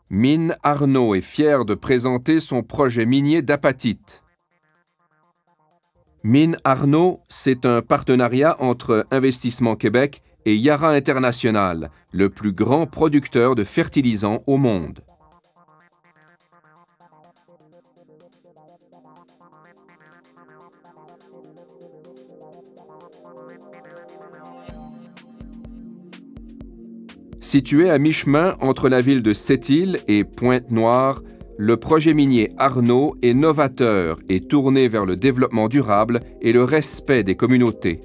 Mines Arnaud est fier de présenter son projet minier d'apatite. Mines Arnaud, c'est un partenariat entre Investissement Québec et Yara International, le plus grand producteur de fertilisants au monde. Situé à mi-chemin entre la ville de Sept-Îles et Pointe-Noire, le projet minier Arnaud est novateur et tourné vers le développement durable et le respect des communautés.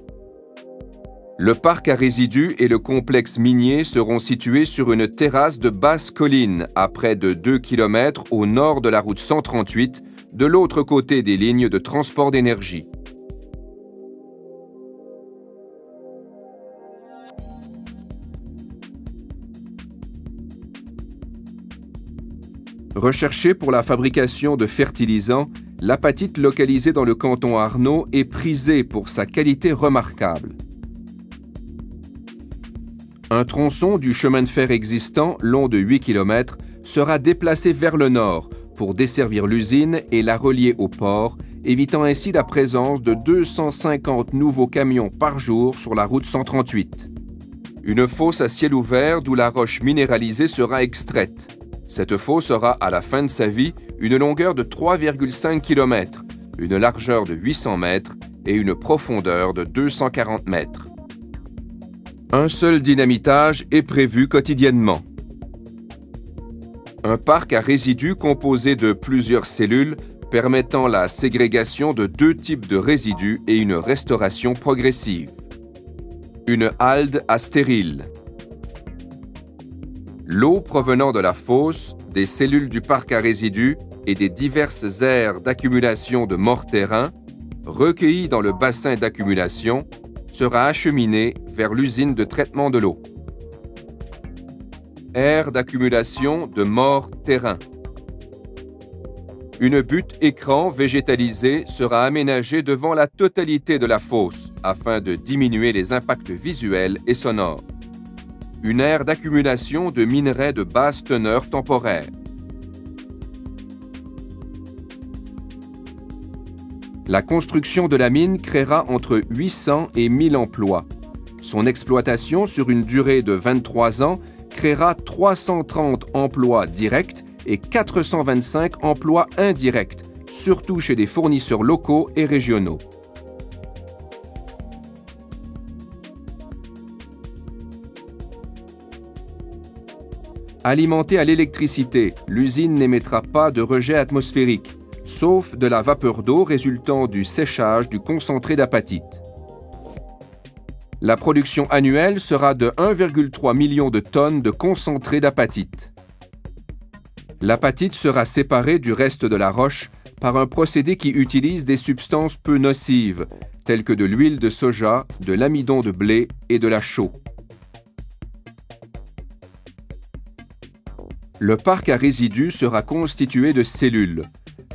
Le parc à résidus et le complexe minier seront situés sur une terrasse de basse colline à près de 2 km au nord de la route 138, de l'autre côté des lignes de transport d'énergie. Recherchée pour la fabrication de fertilisants, l'apatite localisée dans le canton Arnaud est prisée pour sa qualité remarquable. Un tronçon du chemin de fer existant, long de 8 km, sera déplacé vers le nord pour desservir l'usine et la relier au port, évitant ainsi la présence de 250 nouveaux camions par jour sur la route 138. Une fosse à ciel ouvert d'où la roche minéralisée sera extraite. Cette fosse aura, à la fin de sa vie, une longueur de 3,5 km, une largeur de 800 mètres et une profondeur de 240 mètres. Un seul dynamitage est prévu quotidiennement. Un parc à résidus composé de plusieurs cellules permettant la ségrégation de 2 types de résidus et une restauration progressive. Une halde à stérile. L'eau provenant de la fosse, des cellules du parc à résidus et des diverses aires d'accumulation de morts-terrain, recueillies dans le bassin d'accumulation, sera acheminée vers l'usine de traitement de l'eau. Aire d'accumulation de morts-terrain. Une butte écran végétalisée sera aménagée devant la totalité de la fosse afin de diminuer les impacts visuels et sonores. Une aire d'accumulation de minerais de basse teneur temporaire. La construction de la mine créera entre 800 et 1000 emplois. Son exploitation sur une durée de 23 ans créera 330 emplois directs et 425 emplois indirects, surtout chez des fournisseurs locaux et régionaux. Alimentée à l'électricité, l'usine n'émettra pas de rejet atmosphérique, sauf de la vapeur d'eau résultant du séchage du concentré d'apatite. La production annuelle sera de 1,3 million de tonnes de concentré d'apatite. L'apatite sera séparée du reste de la roche par un procédé qui utilise des substances peu nocives, telles que de l'huile de soja, de l'amidon de blé et de la chaux. Le parc à résidus sera constitué de cellules.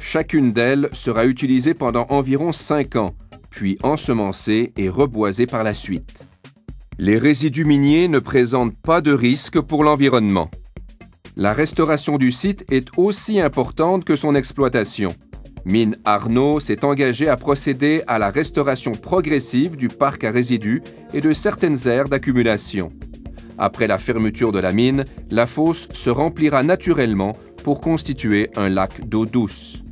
Chacune d'elles sera utilisée pendant environ 5 ans, puis ensemencée et reboisée par la suite. Les résidus miniers ne présentent pas de risque pour l'environnement. La restauration du site est aussi importante que son exploitation. Mines Arnaud s'est engagé à procéder à la restauration progressive du parc à résidus et de certaines aires d'accumulation. Après la fermeture de la mine, la fosse se remplira naturellement pour constituer un lac d'eau douce.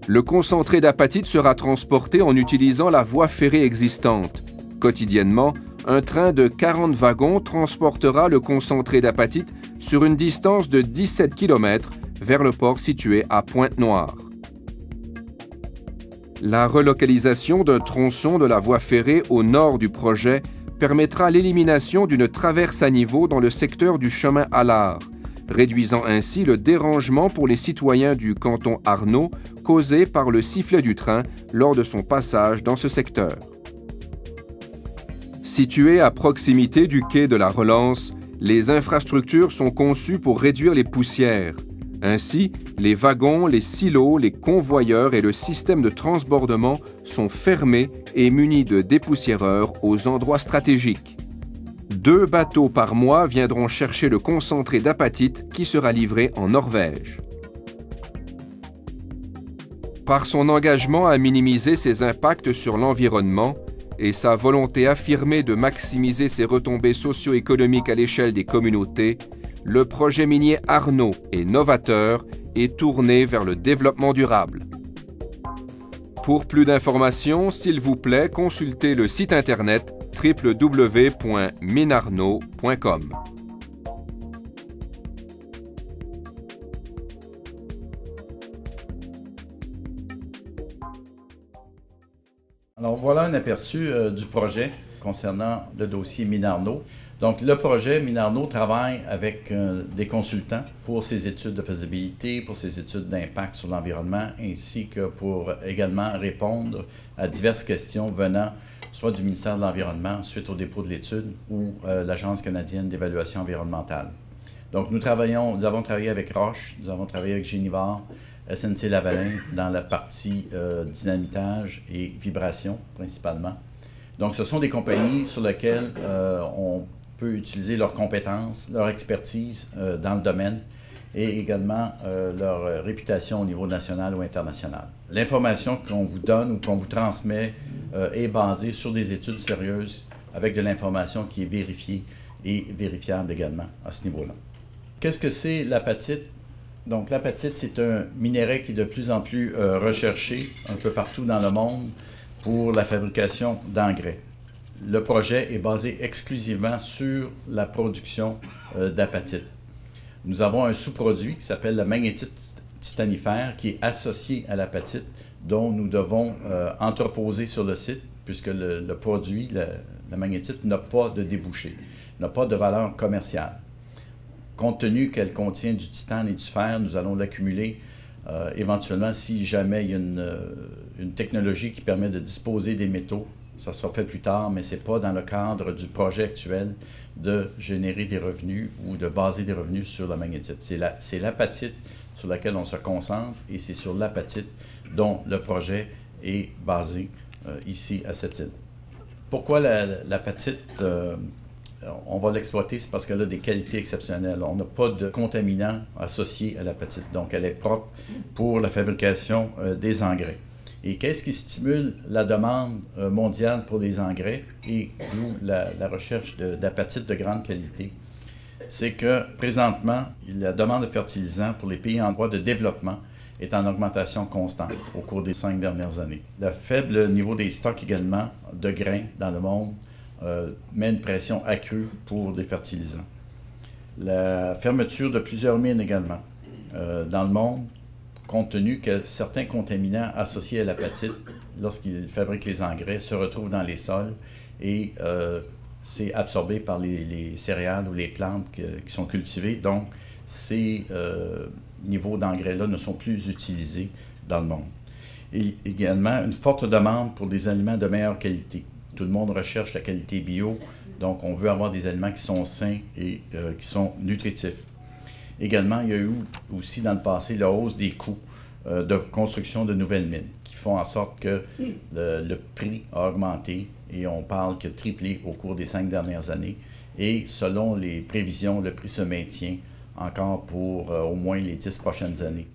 Le concentré d'apatite sera transporté en utilisant la voie ferrée existante. Quotidiennement, un train de 40 wagons transportera le concentré d'apatite sur une distance de 17 km vers le port situé à Pointe-Noire. La relocalisation d'un tronçon de la voie ferrée au nord du projet permettra l'élimination d'une traverse à niveau dans le secteur du chemin Allard, réduisant ainsi le dérangement pour les citoyens du canton Arnaud causé par le sifflet du train lors de son passage dans ce secteur. Situé à proximité du quai de la Relance, les infrastructures sont conçues pour réduire les poussières. Ainsi, les wagons, les silos, les convoyeurs et le système de transbordement sont fermés et munis de dépoussiéreurs aux endroits stratégiques. 2 bateaux par mois viendront chercher le concentré d'apatite qui sera livré en Norvège. Par son engagement à minimiser ses impacts sur l'environnement et sa volonté affirmée de maximiser ses retombées socio-économiques à l'échelle des communautés, le projet minier Arnaud est novateur et tourné vers le développement durable. Pour plus d'informations, s'il vous plaît, consultez le site internet www.minarnaud.com. Alors voilà un aperçu du projet concernant le dossier Minarnaud. Donc le projet Minarnaud travaille avec des consultants pour ses études de faisabilité, pour ses études d'impact sur l'environnement, ainsi que pour également répondre à diverses questions venant soit du ministère de l'Environnement suite au dépôt de l'étude ou l'Agence canadienne d'évaluation environnementale. Donc nous avons travaillé avec Roche, nous avons travaillé avec Génivore, SNC-Lavalin dans la partie dynamitage et vibration principalement. Donc ce sont des compagnies sur lesquelles on peut utiliser leurs compétences, leur expertise dans le domaine et également leur réputation au niveau national ou international. L'information qu'on vous donne ou qu'on vous transmet est basée sur des études sérieuses avec de l'information qui est vérifiée et vérifiable également à ce niveau-là. Qu'est-ce que c'est l'apatite? Donc l'apatite, c'est un minerai qui est de plus en plus recherché un peu partout dans le monde pour la fabrication d'engrais. Le projet est basé exclusivement sur la production d'apatite. Nous avons un sous-produit qui s'appelle la magnétite titanifère qui est associé à l'apatite dont nous devons entreposer sur le site puisque le produit, la magnétite, n'a pas de débouché, n'a pas de valeur commerciale. Compte tenu qu'elle contient du titane et du fer, nous allons l'accumuler éventuellement si jamais il y a une technologie qui permet de disposer des métaux. Ça sera fait plus tard, mais ce n'est pas dans le cadre du projet actuel de générer des revenus ou de baser des revenus sur la magnétite. C'est l'apatite sur laquelle on se concentre et c'est sur l'apatite dont le projet est basé ici à cette île. Pourquoi l'apatite, on va l'exploiter? C'est parce qu'elle a des qualités exceptionnelles. On n'a pas de contaminants associés à l'apatite, donc elle est propre pour la fabrication des engrais. Et qu'est-ce qui stimule la demande mondiale pour les engrais et d'où la recherche d'apatite de grande qualité? C'est que présentement, la demande de fertilisants pour les pays en voie de développement est en augmentation constante au cours des 5 dernières années. Le faible niveau des stocks également de grains dans le monde met une pression accrue pour des fertilisants. La fermeture de plusieurs mines également dans le monde, compte tenu que certains contaminants associés à l'apatite, lorsqu'ils fabriquent les engrais, se retrouvent dans les sols et c'est absorbé par les céréales ou les plantes qui sont cultivées. Donc, ces niveaux d'engrais-là ne sont plus utilisés dans le monde. Et également, une forte demande pour des aliments de meilleure qualité. Tout le monde recherche la qualité bio, donc on veut avoir des aliments qui sont sains et qui sont nutritifs. Également, il y a eu aussi dans le passé la hausse des coûts de construction de nouvelles mines qui font en sorte que le prix a augmenté et on parle qu'il a triplé au cours des 5 dernières années. Et selon les prévisions, le prix se maintient encore pour au moins les 10 prochaines années.